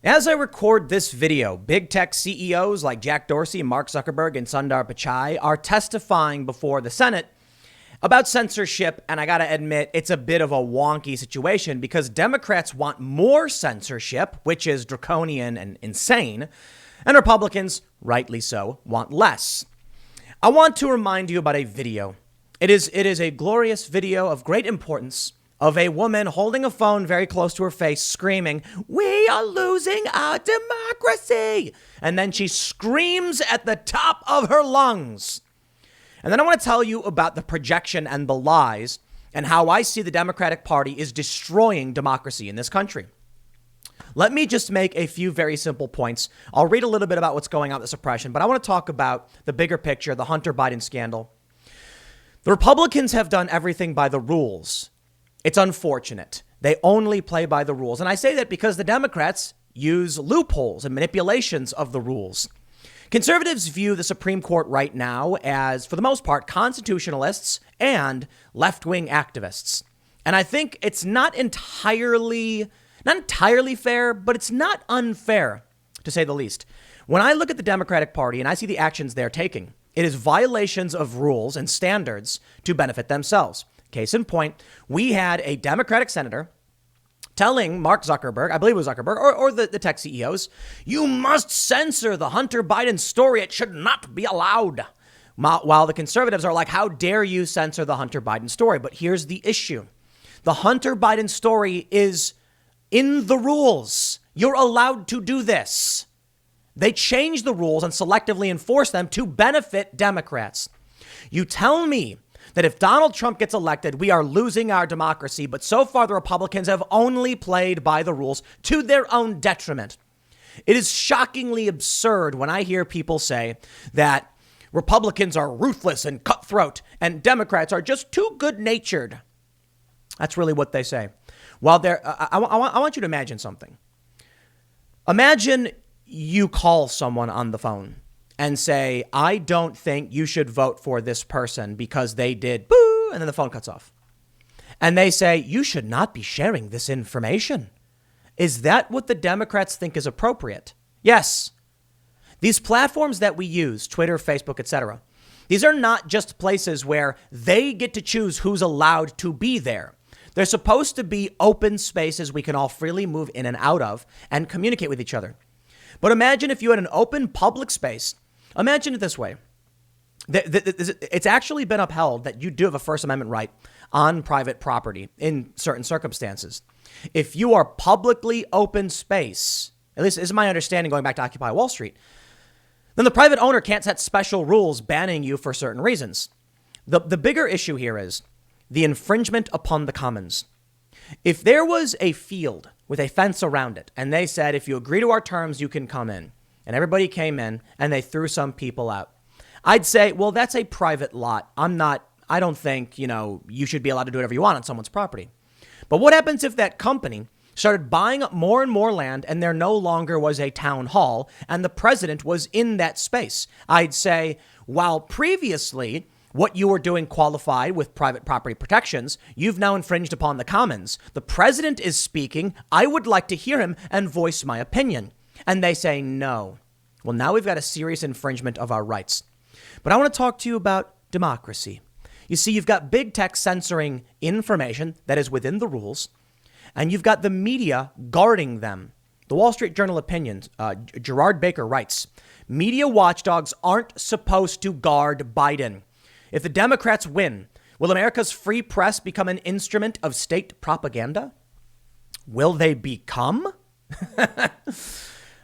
As I record this video, big tech CEOs like Jack Dorsey, Mark Zuckerberg, and Sundar Pichai are testifying before the Senate about censorship, and I gotta admit, it's a bit of a wonky situation because Democrats want more censorship, which is draconian and insane, and Republicans, rightly so, want less. I want to remind you about a video. It is a glorious video of great importance of a woman holding a phone very close to her face, screaming, "We are losing our democracy!" And then she screams at the top of her lungs. And then I want to tell you about the projection and the lies and how I see the Democratic Party is destroying democracy in this country. Let me just make a few very simple points. I'll read a little bit about what's going on with the suppression, but I want to talk about the bigger picture, the Hunter Biden scandal. The Republicans have done everything by the rules. It's unfortunate. They only play by the rules. And I say that because the Democrats use loopholes and manipulations of the rules. Conservatives view the Supreme Court right now as, for the most part, constitutionalists and left-wing activists. And I think it's not entirely fair, but it's not unfair, to say the least. When I look at the Democratic Party and I see the actions they're taking, it is violations of rules and standards to benefit themselves. Case in point, we had a Democratic senator telling Mark Zuckerberg, I believe it was Zuckerberg, or the tech CEOs, you must censor the Hunter Biden story. It should not be allowed. While the conservatives are like, how dare you censor the Hunter Biden story? But here's the issue. The Hunter Biden story is in the rules. You're allowed to do this. They change the rules and selectively enforce them to benefit Democrats. You tell me that if Donald Trump gets elected, we are losing our democracy. But so far, the Republicans have only played by the rules to their own detriment. It is shockingly absurd when I hear people say that Republicans are ruthless and cutthroat and Democrats are just too good natured. That's really what they say. While I want you to imagine something. Imagine you call someone on the phone and say, I don't think you should vote for this person because they did boo, and then the phone cuts off. And they say, you should not be sharing this information. Is that what the Democrats think is appropriate? Yes. These platforms that we use, Twitter, Facebook, etc., these are not just places where they get to choose who's allowed to be there. They're supposed to be open spaces we can all freely move in and out of and communicate with each other. But imagine if you had an open public space. Imagine it this way. It's actually been upheld that you do have a First Amendment right on private property in certain circumstances. If you are publicly open space, at least this is my understanding going back to Occupy Wall Street, then the private owner can't set special rules banning you for certain reasons. The bigger issue here is the infringement upon the commons. If there was a field with a fence around it and they said, if you agree to our terms, you can come in, and everybody came in and they threw some people out, I'd say, well, that's a private lot. I don't think, you should be allowed to do whatever you want on someone's property. But what happens if that company started buying up more and more land and there no longer was a town hall and the president was in that space? I'd say, while previously what you were doing qualified with private property protections, you've now infringed upon the commons. The president is speaking. I would like to hear him and voice my opinion. And they say no. Well, now we've got a serious infringement of our rights. But I want to talk to you about democracy. You see, you've got big tech censoring information that is within the rules, and you've got the media guarding them. The Wall Street Journal opinion, Gerard Baker writes, media watchdogs aren't supposed to guard Biden. If the Democrats win, will America's free press become an instrument of state propaganda? Will they become?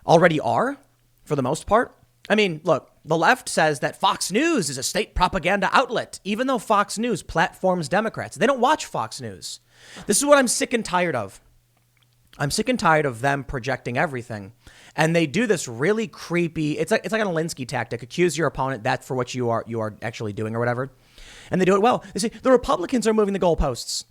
Already are, for the most part. I mean, look, the left says that Fox News is a state propaganda outlet, even though Fox News platforms Democrats. They don't watch Fox News. This is what I'm sick and tired of. I'm sick and tired of them projecting everything. And they do this really creepy, it's like an Alinsky tactic, accuse your opponent that for what you are actually doing or whatever. And they do it well. They say the Republicans are moving the goalposts.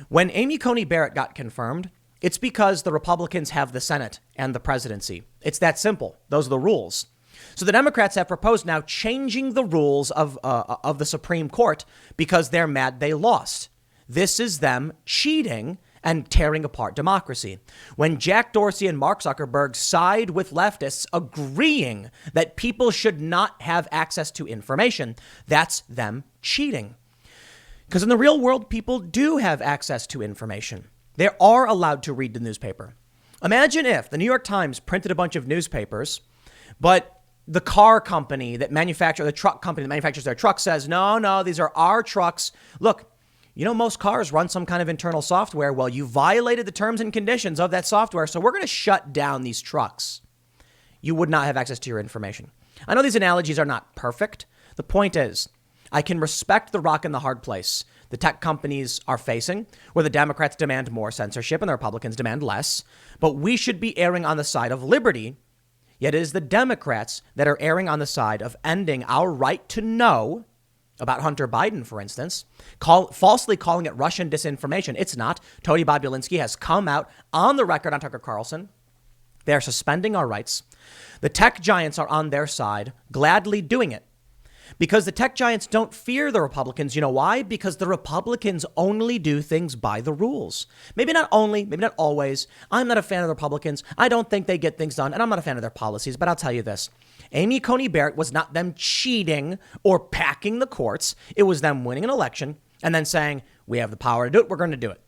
When Amy Coney Barrett got confirmed, it's because the Republicans have the Senate and the presidency. It's that simple. Those are the rules. So the Democrats have proposed now changing the rules of the Supreme Court because they're mad they lost. This is them cheating and tearing apart democracy. When Jack Dorsey and Mark Zuckerberg side with leftists agreeing that people should not have access to information, that's them cheating. Because in the real world, people do have access to information. They are allowed to read the newspaper. Imagine if the New York Times printed a bunch of newspapers, but the car company that the truck company that manufactures their trucks says, no, these are our trucks. Look, most cars run some kind of internal software. Well, you violated the terms and conditions of that software, so we're going to shut down these trucks. You would not have access to your information. I know these analogies are not perfect. The point is, I can respect the rock and the hard place the tech companies are facing, where the Democrats demand more censorship and the Republicans demand less. But we should be erring on the side of liberty. Yet it is the Democrats that are erring on the side of ending our right to know about Hunter Biden, for instance, falsely calling it Russian disinformation. It's not. Tony Bobulinski has come out on the record on Tucker Carlson. They are suspending our rights. The tech giants are on their side, gladly doing it. Because the tech giants don't fear the Republicans. You know why? Because the Republicans only do things by the rules. Maybe not only, maybe not always. I'm not a fan of the Republicans. I don't think they get things done, and I'm not a fan of their policies. But I'll tell you this. Amy Coney Barrett was not them cheating or packing the courts. It was them winning an election and then saying, we have the power to do it. We're going to do it.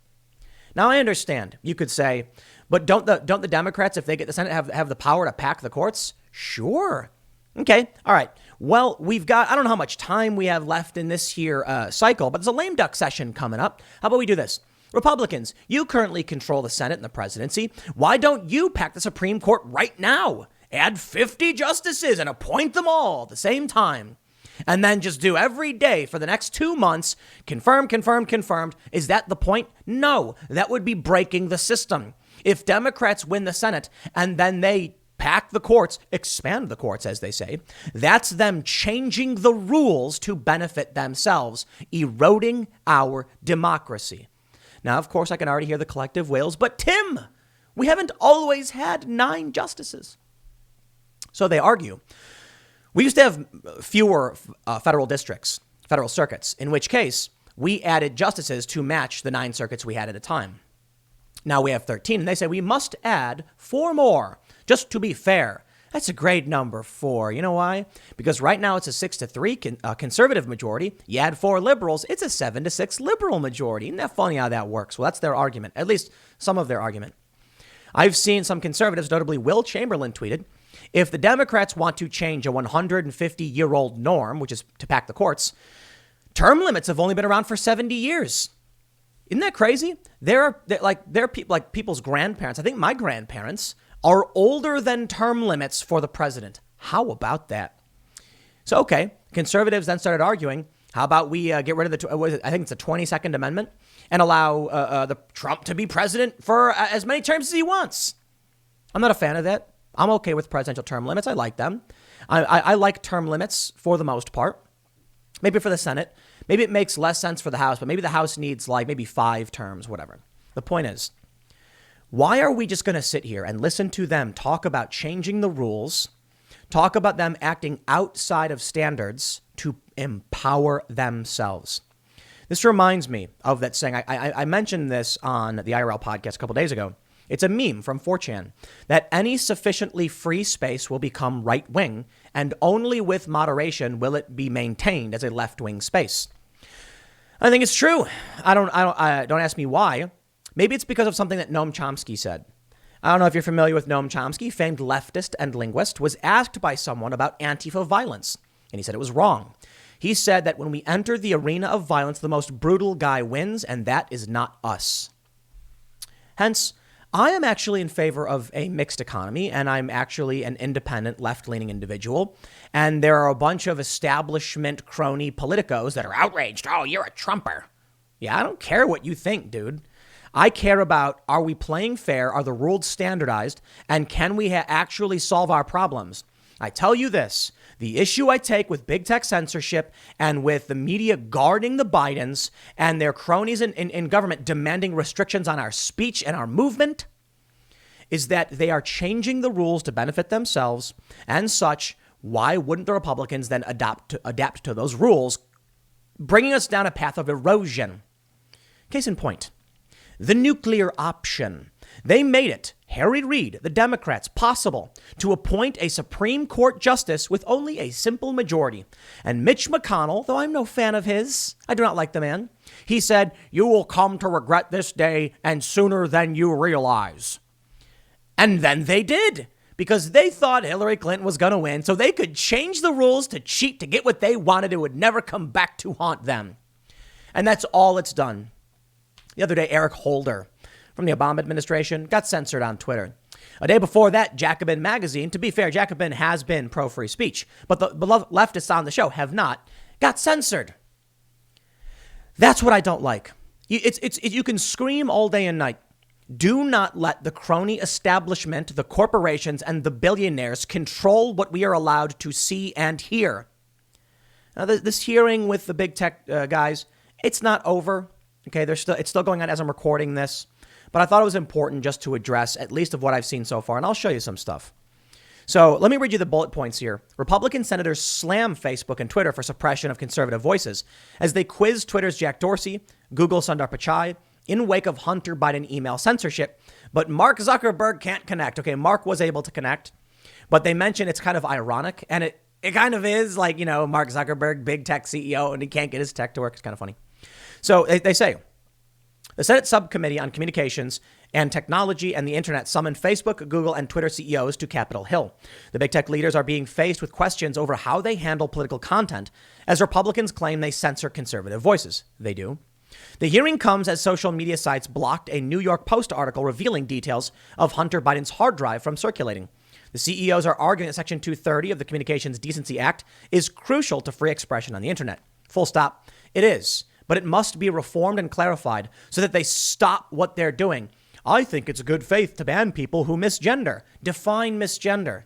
Now, I understand. You could say, but don't the Democrats, if they get the Senate, have the power to pack the courts? Sure. Okay. All right. Well, I don't know how much time we have left in this here cycle, but there's a lame duck session coming up. How about we do this? Republicans, you currently control the Senate and the presidency. Why don't you pack the Supreme Court right now? Add 50 justices and appoint them all at the same time. And then just do every day for the next 2 months. Confirmed. Is that the point? No, that would be breaking the system. If Democrats win the Senate and then they pack the courts, expand the courts, as they say, that's them changing the rules to benefit themselves, eroding our democracy. Now, of course, I can already hear the collective wails, but Tim, we haven't always had 9 justices. So they argue. We used to have fewer federal districts, federal circuits, in which case we added justices to match the 9 circuits we had at a time. Now we have 13, and they say we must add 4 more, just to be fair. That's a great number, 4. You know why? Because right now it's a 6-3 conservative majority. You add 4 liberals, it's a 7-6 liberal majority. Isn't that funny how that works? Well, that's their argument, at least some of their argument. I've seen some conservatives, notably Will Chamberlain, tweeted, if the Democrats want to change a 150-year-old norm, which is to pack the courts, term limits have only been around for 70 years. Isn't that crazy? They're people's grandparents. I think my grandparents are older than term limits for the president. How about that? So, okay, conservatives then started arguing, how about we get rid of I think it's a 22nd Amendment and allow the Trump to be president for as many terms as he wants. I'm not a fan of that. I'm okay with presidential term limits. I like them. I like term limits for the most part. Maybe for the Senate. Maybe it makes less sense for the House, but maybe the House needs maybe 5 terms, whatever. The point is, why are we just going to sit here and listen to them talk about changing the rules, talk about them acting outside of standards to empower themselves? This reminds me of that saying. I mentioned this on the IRL podcast a couple days ago. It's a meme from 4chan that any sufficiently free space will become right wing, and only with moderation will it be maintained as a left wing space. I think it's true. Don't ask me why. Maybe it's because of something that Noam Chomsky said. I don't know if you're familiar with Noam Chomsky, famed leftist and linguist, was asked by someone about Antifa violence, and he said it was wrong. He said that when we enter the arena of violence, the most brutal guy wins, and that is not us. Hence, I am actually in favor of a mixed economy, and I'm actually an independent, left-leaning individual. And there are a bunch of establishment crony politicos that are outraged. Oh, you're a Trumper. Yeah, I don't care what you think, dude. I care about, are we playing fair? Are the rules standardized? And can we actually solve our problems? I tell you this, the issue I take with big tech censorship and with the media guarding the Bidens and their cronies in government demanding restrictions on our speech and our movement is that they are changing the rules to benefit themselves and such. Why wouldn't the Republicans then adapt to those rules, bringing us down a path of erosion? Case in point, the nuclear option. They made it, Harry Reid, the Democrats, possible to appoint a Supreme Court justice with only a simple majority. And Mitch McConnell, though I'm no fan of his, I do not like the man, he said, "You will come to regret this day, and sooner than you realize." And then they did, because they thought Hillary Clinton was going to win, so they could change the rules to cheat to get what they wanted. It would never come back to haunt them. And that's all it's done. The other day, Eric Holder from the Obama administration got censored on Twitter. A day before that, Jacobin magazine, to be fair, Jacobin has been pro-free speech, but the leftists on the show have not, got censored. That's what I don't like. You can scream all day and night. Do not let the crony establishment, the corporations, and the billionaires control what we are allowed to see and hear. Now, this hearing with the big tech guys, it's not over. Okay, it's still going on as I'm recording this. But I thought it was important just to address at least of what I've seen so far, and I'll show you some stuff. So let me read you the bullet points here. Republican senators slam Facebook and Twitter for suppression of conservative voices as they quiz Twitter's Jack Dorsey, Google Sundar Pichai, in wake of Hunter Biden email censorship. But Mark Zuckerberg can't connect. Okay, Mark was able to connect, but they mention it's kind of ironic, and it kind of is like, Mark Zuckerberg, big tech CEO, and he can't get his tech to work. It's kind of funny. So they say, the Senate Subcommittee on Communications and Technology and the Internet summoned Facebook, Google, and Twitter CEOs to Capitol Hill. The big tech leaders are being faced with questions over how they handle political content, as Republicans claim they censor conservative voices. They do. The hearing comes as social media sites blocked a New York Post article revealing details of Hunter Biden's hard drive from circulating. The CEOs are arguing that Section 230 of the Communications Decency Act is crucial to free expression on the internet. Full stop. It is. But it must be reformed and clarified so that they stop what they're doing. I think it's good faith to ban people who misgender. Define misgender.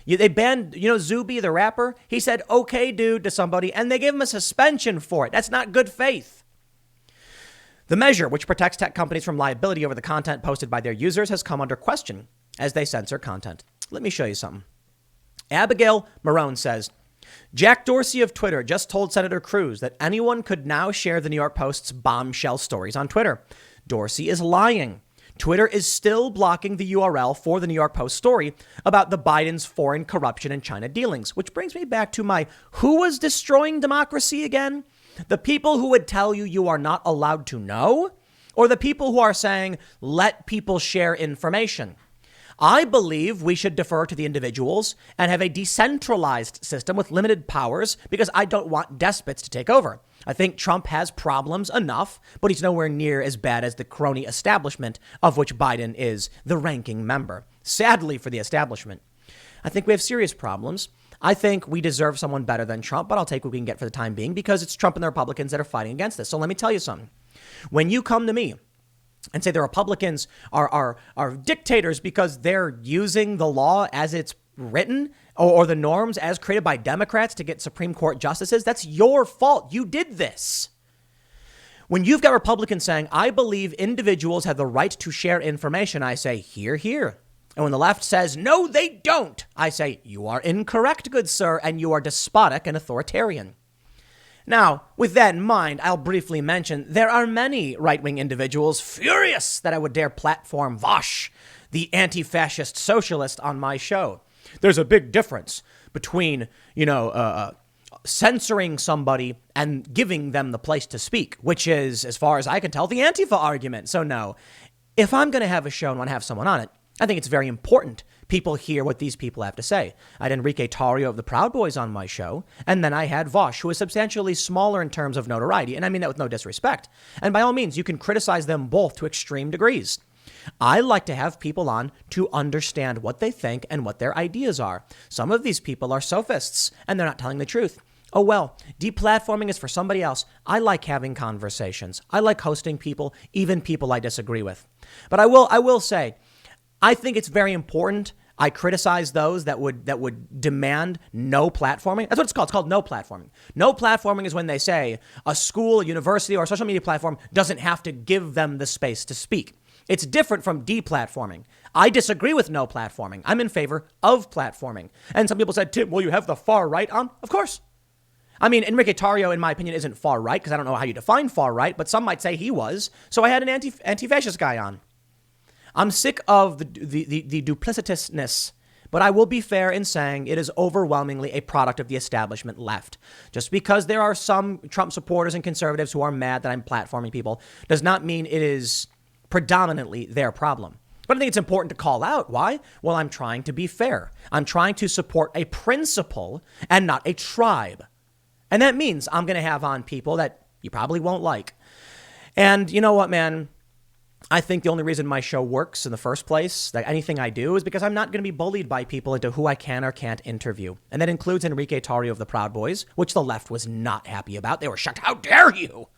They banned, Zuby, the rapper. He said, "Okay, dude," to somebody, and they gave him a suspension for it. That's not good faith. The measure, which protects tech companies from liability over the content posted by their users, has come under question as they censor content. Let me show you something. Abigail Marone says, Jack Dorsey of Twitter just told Senator Cruz that anyone could now share the New York Post's bombshell stories on Twitter. Dorsey is lying. Twitter is still blocking the URL for the New York Post story about the Biden's foreign corruption and China dealings, which brings me back to my who was destroying democracy again? The people who would tell you are not allowed to know, or the people who are saying, let people share information? I believe we should defer to the individuals and have a decentralized system with limited powers because I don't want despots to take over. I think Trump has problems enough, but he's nowhere near as bad as the crony establishment of which Biden is the ranking member. Sadly for the establishment. I think we have serious problems. I think we deserve someone better than Trump, but I'll take what we can get for the time being because it's Trump and the Republicans that are fighting against this. So let me tell you something. When you come to me and say the Republicans are dictators because they're using the law as it's written or the norms as created by Democrats to get Supreme Court justices, that's your fault. You did this. When you've got Republicans saying, I believe individuals have the right to share information, I say, hear, hear. And when the left says, no, they don't, I say, you are incorrect, good sir, and you are despotic and authoritarian. Now, with that in mind, I'll briefly mention there are many right-wing individuals furious that I would dare platform Vosh, the anti-fascist socialist, on my show. There's a big difference between, censoring somebody and giving them the place to speak, which is, as far as I can tell, the Antifa argument. So no, if I'm going to have a show and want to have someone on it, I think it's very important people hear what these people have to say. I had Enrique Tarrio of the Proud Boys on my show, and then I had Vosh, who is substantially smaller in terms of notoriety, and I mean that with no disrespect. And by all means, you can criticize them both to extreme degrees. I like to have people on to understand what they think and what their ideas are. Some of these people are sophists, and they're not telling the truth. Oh, well, deplatforming is for somebody else. I like having conversations. I like hosting people, even people I disagree with. But I will say, I think it's very important. I criticize those that would demand no platforming. That's what it's called. It's called no platforming. No platforming is when they say a school, a university, or a social media platform doesn't have to give them the space to speak. It's different from deplatforming. I disagree with no platforming. I'm in favor of platforming. And some people said, Tim, will you have the far right on? Of course. I mean, Enrique Tarrio, in my opinion, isn't far right because I don't know how you define far right, but some might say he was. So I had an anti-fascist guy on. I'm sick of the duplicitousness, but I will be fair in saying it is overwhelmingly a product of the establishment left. Just because there are some Trump supporters and conservatives who are mad that I'm platforming people does not mean it is predominantly their problem. But I think it's important to call out. Why? Well, I'm trying to be fair. I'm trying to support a principle and not a tribe. And that means I'm going to have on people that you probably won't like. And you know what, man? I think the only reason my show works in the first place, like anything I do, is because I'm not going to be bullied by people into who I can or can't interview. And that includes Enrique Tarrio of the Proud Boys, which the left was not happy about. They were shocked. How dare you?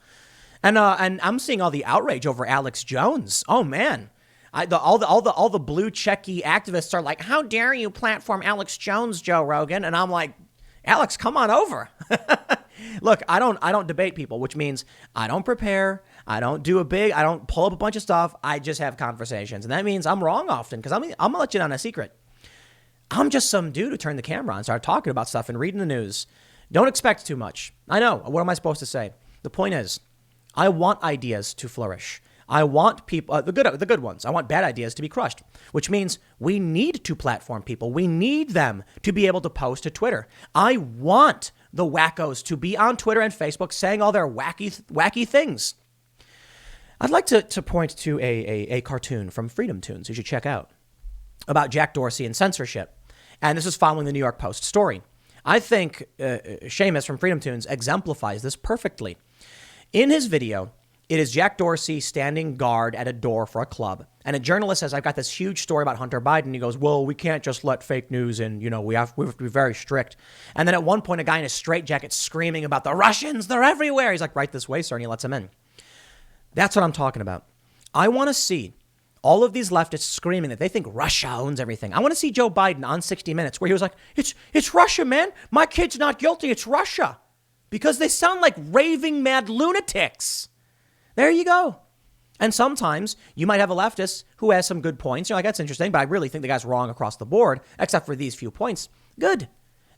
And I'm seeing all the outrage over Alex Jones. Oh, man. All the blue checky activists are like, how dare you platform Alex Jones, Joe Rogan? And I'm like, Alex, come on over. Look, I don't debate people, which means I don't prepare. I don't pull up a bunch of stuff. I just have conversations. And that means I'm wrong often because I'm going to let you down a secret. I'm just some dude who turned the camera on and started talking about stuff and reading the news. Don't expect too much. I know. What am I supposed to say? The point is, I want ideas to flourish. I want people, the good ones. I want bad ideas to be crushed, which means we need to platform people. We need them to be able to post to Twitter. I want the wackos to be on Twitter and Facebook saying all their wacky things. I'd like to point to a cartoon from Freedom Tunes you should check out about Jack Dorsey and censorship. And this is following the New York Post story. I think Seamus from Freedom Tunes exemplifies this perfectly. In his video, it is Jack Dorsey standing guard at a door for a club. And a journalist says, I've got this huge story about Hunter Biden. He goes, well, we can't just let fake news in. You know, we have to be very strict. And then at one point, a guy in a straitjacket screaming about the Russians. They're everywhere. He's like, right this way, sir. And he lets him in. That's what I'm talking about. I want to see all of these leftists screaming that they think Russia owns everything. I want to see Joe Biden on 60 Minutes where he was like, it's Russia, man. My kid's not guilty. It's Russia. Because they sound like raving mad lunatics. There you go. And sometimes you might have a leftist who has some good points. You're like, that's interesting, but I really think the guy's wrong across the board, except for these few points. Good.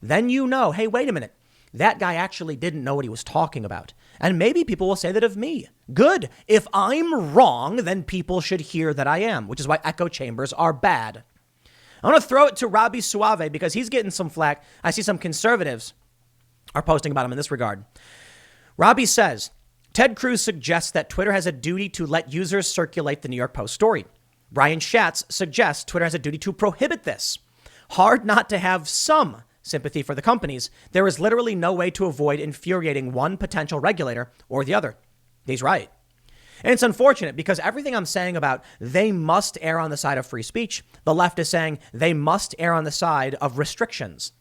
Then you know, hey, wait a minute. That guy actually didn't know what he was talking about. And maybe people will say that of me. Good. If I'm wrong, then people should hear that I am, which is why echo chambers are bad. I want to throw it to Robbie Suave because he's getting some flack. I see some conservatives are posting about him in this regard. Robbie says, Ted Cruz suggests that Twitter has a duty to let users circulate the New York Post story. Brian Schatz suggests Twitter has a duty to prohibit this. Hard not to have some sympathy for the companies. There is literally no way to avoid infuriating one potential regulator or the other. He's right. And it's unfortunate because everything I'm saying about they must err on the side of free speech, the left is saying they must err on the side of restrictions.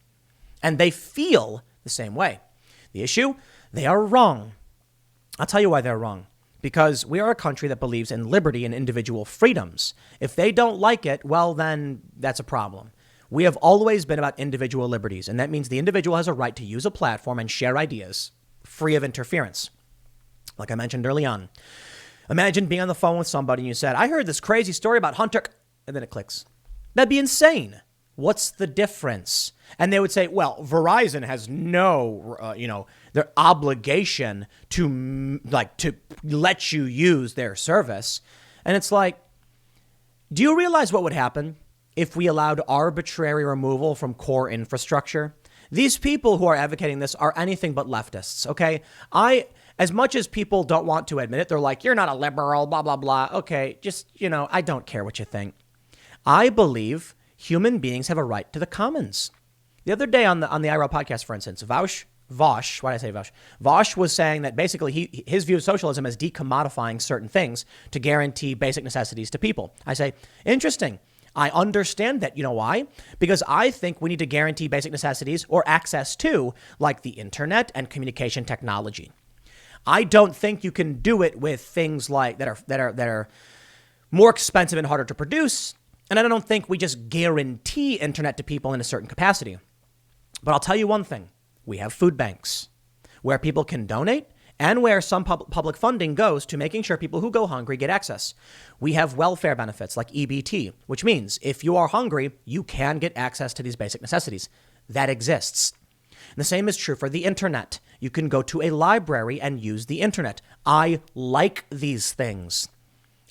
And they feel the same way. The issue, they are wrong. I'll tell you why they're wrong. Because we are a country that believes in liberty and individual freedoms. If they don't like it, well, then that's a problem. We have always been about individual liberties, and that means the individual has a right to use a platform and share ideas free of interference. Like I mentioned early on. Imagine being on the phone with somebody and you said, I heard this crazy story about Hunter, and then it clicks. That'd be insane. What's the difference? And they would say, well, Verizon has no, their obligation to let you use their service. And it's like, do you realize what would happen if we allowed arbitrary removal from core infrastructure? These people who are advocating this are anything but leftists, okay? As much as people don't want to admit it, they're like, you're not a liberal, blah, blah, blah. Okay, just, I don't care what you think. I believe human beings have a right to the commons. The other day on the IRL podcast, for instance, Vosh was saying that basically his view of socialism is decommodifying certain things to guarantee basic necessities to people. I say, interesting. I understand that. You know why? Because I think we need to guarantee basic necessities or access to, like the internet and communication technology. I don't think you can do it with things like that are more expensive and harder to produce. And I don't think we just guarantee internet to people in a certain capacity. But I'll tell you one thing. We have food banks where people can donate and where some public funding goes to making sure people who go hungry get access. We have welfare benefits like EBT, which means if you are hungry, you can get access to these basic necessities. That exists. And the same is true for the internet. You can go to a library and use the internet. I like these things.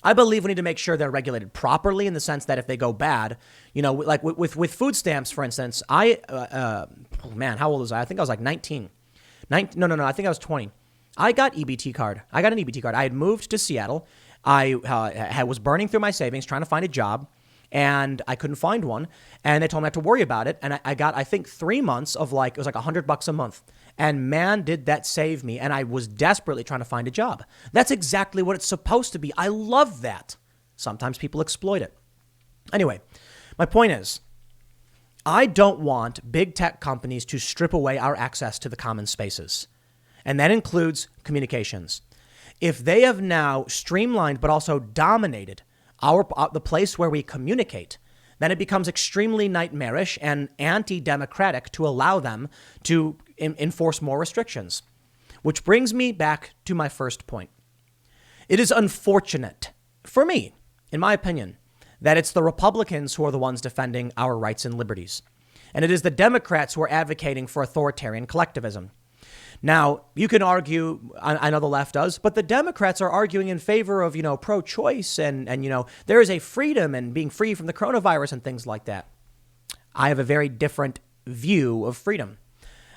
I believe we need to make sure they're regulated properly in the sense that if they go bad, like with food stamps, for instance, how old was I? I think I was like 19. No, I think I was 20. I got an EBT card. I had moved to Seattle. I was burning through my savings trying to find a job, and I couldn't find one. And they told me not to worry about it. And I got, I think, 3 months of it was like $100 a month. And man, did that save me. And I was desperately trying to find a job. That's exactly what it's supposed to be. I love that. Sometimes people exploit it. Anyway, my point is, I don't want big tech companies to strip away our access to the common spaces. And that includes communications. If they have now streamlined but also dominated the place where we communicate, then it becomes extremely nightmarish and anti-democratic to allow them to enforce more restrictions. Which brings me back to my first point. It is unfortunate for me, in my opinion, that it's the Republicans who are the ones defending our rights and liberties. And it is the Democrats who are advocating for authoritarian collectivism. Now, you can argue, I know the left does, but the Democrats are arguing in favor of, pro-choice and there is a freedom and being free from the coronavirus and things like that. I have a very different view of freedom.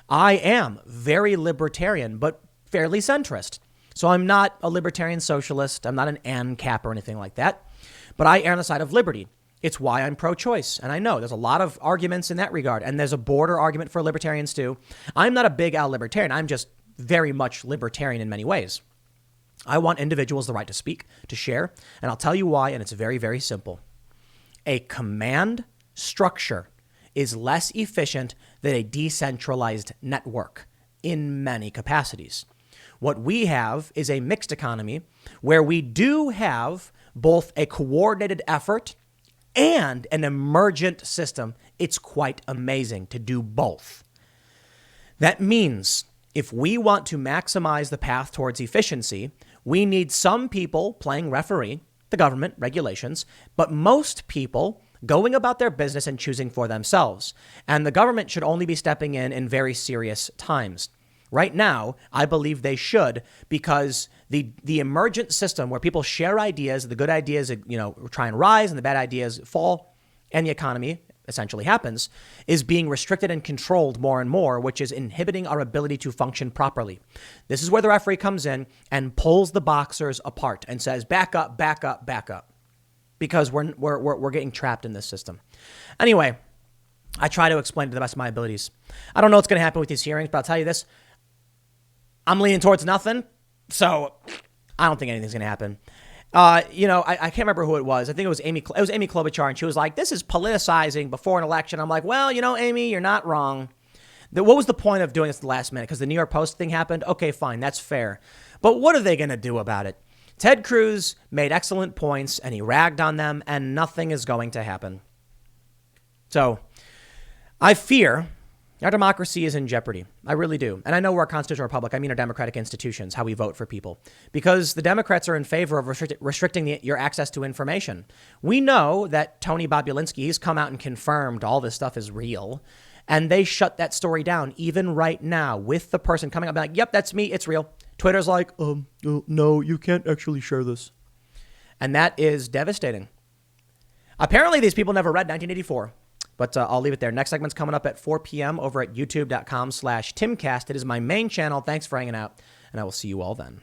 I am very libertarian, but fairly centrist. So I'm not a libertarian socialist. I'm not an ANCAP or anything like that, but I err on the side of liberty. It's why I'm pro-choice. And I know there's a lot of arguments in that regard. And there's a border argument for libertarians too. I'm not a big Al libertarian. I'm just very much libertarian in many ways. I want individuals the right to speak, to share. And I'll tell you why. And it's very, very simple. A command structure is less efficient than a decentralized network in many capacities. What we have is a mixed economy where we do have both a coordinated effort and an emergent system. It's quite amazing to do both. That means if we want to maximize the path towards efficiency, we need some people playing referee, the government, regulations, but most people going about their business and choosing for themselves. And the government should only be stepping in very serious times. Right now, I believe they should, because the emergent system where people share ideas, the good ideas, try and rise and the bad ideas fall, and the economy essentially happens, is being restricted and controlled more and more, which is inhibiting our ability to function properly. This is where the referee comes in and pulls the boxers apart and says, back up, back up, back up, because we're getting trapped in this system. Anyway, I try to explain to the best of my abilities. I don't know what's going to happen with these hearings, but I'll tell you this. I'm leaning towards nothing, so I don't think anything's going to happen. I can't remember who it was. I think it was Amy Klobuchar, and she was like, this is politicizing before an election. I'm like, well, Amy, you're not wrong. What was the point of doing this at the last minute? Because the New York Post thing happened? Okay, fine, that's fair. But what are they going to do about it? Ted Cruz made excellent points, and he ragged on them, and nothing is going to happen. So I fear our democracy is in jeopardy. I really do. And I know we're a constitutional republic. I mean our democratic institutions, how we vote for people. Because the Democrats are in favor of restricting your access to information. We know that Tony Bobulinski, he's come out and confirmed all this stuff is real. And they shut that story down even right now with the person coming up and like, yep, that's me. It's real. Twitter's like, no, you can't actually share this. And that is devastating. Apparently, these people never read 1984. But I'll leave it there. Next segment's coming up at 4 p.m. over at youtube.com/Timcast. It is my main channel. Thanks for hanging out, and I will see you all then.